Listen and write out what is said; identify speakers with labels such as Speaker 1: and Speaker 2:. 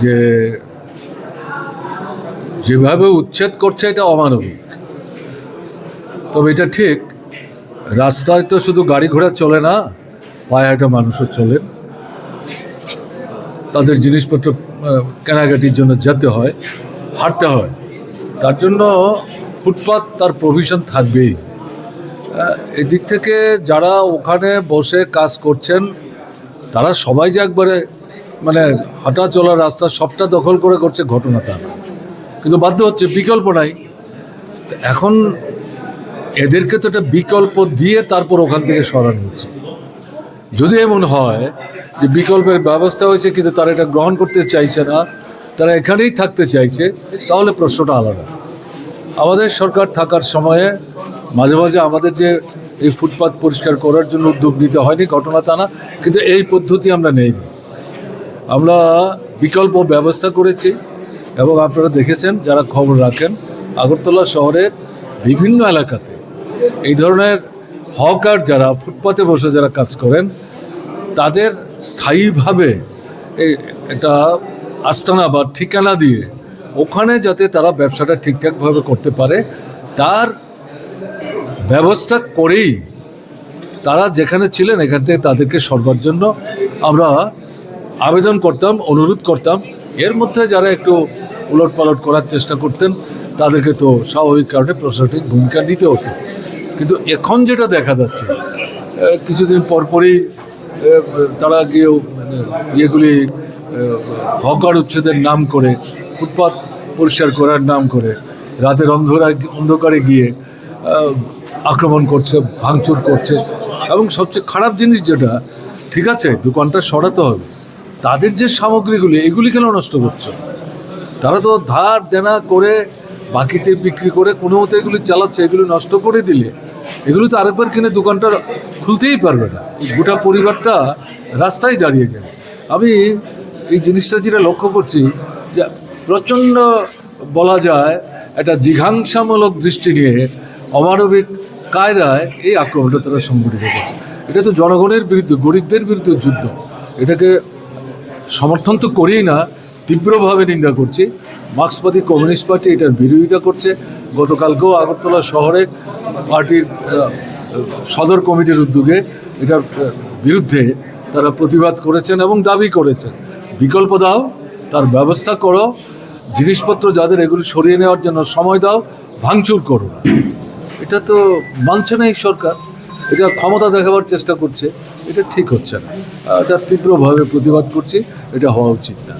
Speaker 1: যে যেভাবে উচ্ছেদ করছে এটা অমানবিক। তবে এটা ঠিক, রাস্তায় তো শুধু গাড়ি ঘোড়া চলে না, পায়ে হাঁটা মানুষও চলেন, তাদের জিনিসপত্র কেনাকাটির জন্য যেতে হয়, হাঁটতে হয়। তার জন্য ফুটপাত তার প্রভিশন থাকবেই। এদিক থেকে যারা ওখানে বসে কাজ করছেন তারা সবাই যে একবারে মানে হাঁটা চলার রাস্তা সবটা দখল করে করছে ঘটনাটা, কিন্তু বাধ্য হচ্ছে, বিকল্প নাই। এখন এদেরকে তো একটা বিকল্প দিয়ে তারপর ওখান থেকে সরানো হচ্ছে। যদি এমন হয় যে বিকল্পের ব্যবস্থা হয়েছে কিন্তু তারা এটা গ্রহণ করতে চাইছে না, তারা এখানেই থাকতে চাইছে, তাহলে প্রশ্নটা আলাদা। আমাদের সরকার থাকার সময়ে মাঝে মাঝে আমাদের যে এই ফুটপাত পরিষ্কার করার জন্য উদ্যোগ নিতে হয়নি, ঘটনা তা না, কিন্তু এই পদ্ধতি আমরা নেইনি। আমরা বিকল্প ব্যবস্থা করেছি এবং আপনারা দেখেছেন যারা খবর রাখেন, আগরতলা শহরের বিভিন্ন এলাকাতে এই ধরনের হকার যারা ফুটপাতে বসে যারা কাজ করেন তাদের স্থায়ীভাবে একটা আস্তানা বা ঠিকানা দিয়ে ওখানে যাতে তারা ব্যবসাটা ঠিকঠাকভাবে করতে পারে তার ব্যবস্থা করেই তারা যেখানে ছিলেন এখান থেকে তাদেরকে সরবার জন্য আমরা আবেদন করতাম, অনুরোধ করতাম। এর মধ্যে যারা একটু উলটপালট করার চেষ্টা করতেন তাদেরকে তো স্বাভাবিক কারণে প্রশাসনিক ভূমিকা নিতে হতো। কিন্তু এখন যেটা দেখা যাচ্ছে, কিছুদিন পরপরই তারা গিয়েও ইয়েগুলি হকার উচ্ছেদের নাম করে, ফুটপাত পরিষ্কার করার নাম করে রাতের অন্ধকারে গিয়ে আক্রমণ করছে, ভাঙচুর করছে। এবং সবচেয়ে খারাপ জিনিস যেটা, ঠিক আছে দোকানটা সরাতে হবে, তাদের যে সামগ্রীগুলি এগুলি কেন নষ্ট করছে? তারা তো ধার দেনা করে বাকিতে বিক্রি করে কোনো মতো এগুলি চালাচ্ছে। এগুলি নষ্ট করে দিলে এগুলি তো আরেকবার কিনে দোকানটা খুলতেই পারবে না, গোটা পরিবারটা রাস্তায় দাঁড়িয়ে যায়। আমি এই জিনিসটা যেটা লক্ষ্য করছি যে প্রচণ্ড বলা যায় একটা জিঘাংসামূলক দৃষ্টি নিয়ে অমানবিক কায়দায় এই আক্রমণটা তারা সংগঠিত করছে। এটা তো জনগণের বিরুদ্ধে, গরিবদের বিরুদ্ধে যুদ্ধ। এটাকে সমর্থন তো করিই না, তীব্রভাবে নিন্দা করছি। মার্ক্সবাদী কমিউনিস্ট পার্টি এটার বিরোধিতা করছে। গতকালকেও আগরতলা শহরে পার্টির সদর কমিটির উদ্যোগে এটার বিরুদ্ধে তারা প্রতিবাদ করেছেন এবং দাবি করেছেন বিকল্প দাও, তার ব্যবস্থা করো, জিনিসপত্র যাদের এগুলি সরিয়ে নেওয়ার জন্য সময় দাও, ভাঙচুর করো। এটা তো মানছে না এই সরকার, এটা ক্ষমতা দেখাবার চেষ্টা করছে, এটা ঠিক হচ্ছে না। এটা তীব্রভাবে প্রতিবাদ করছি, এটা হওয়া উচিত না।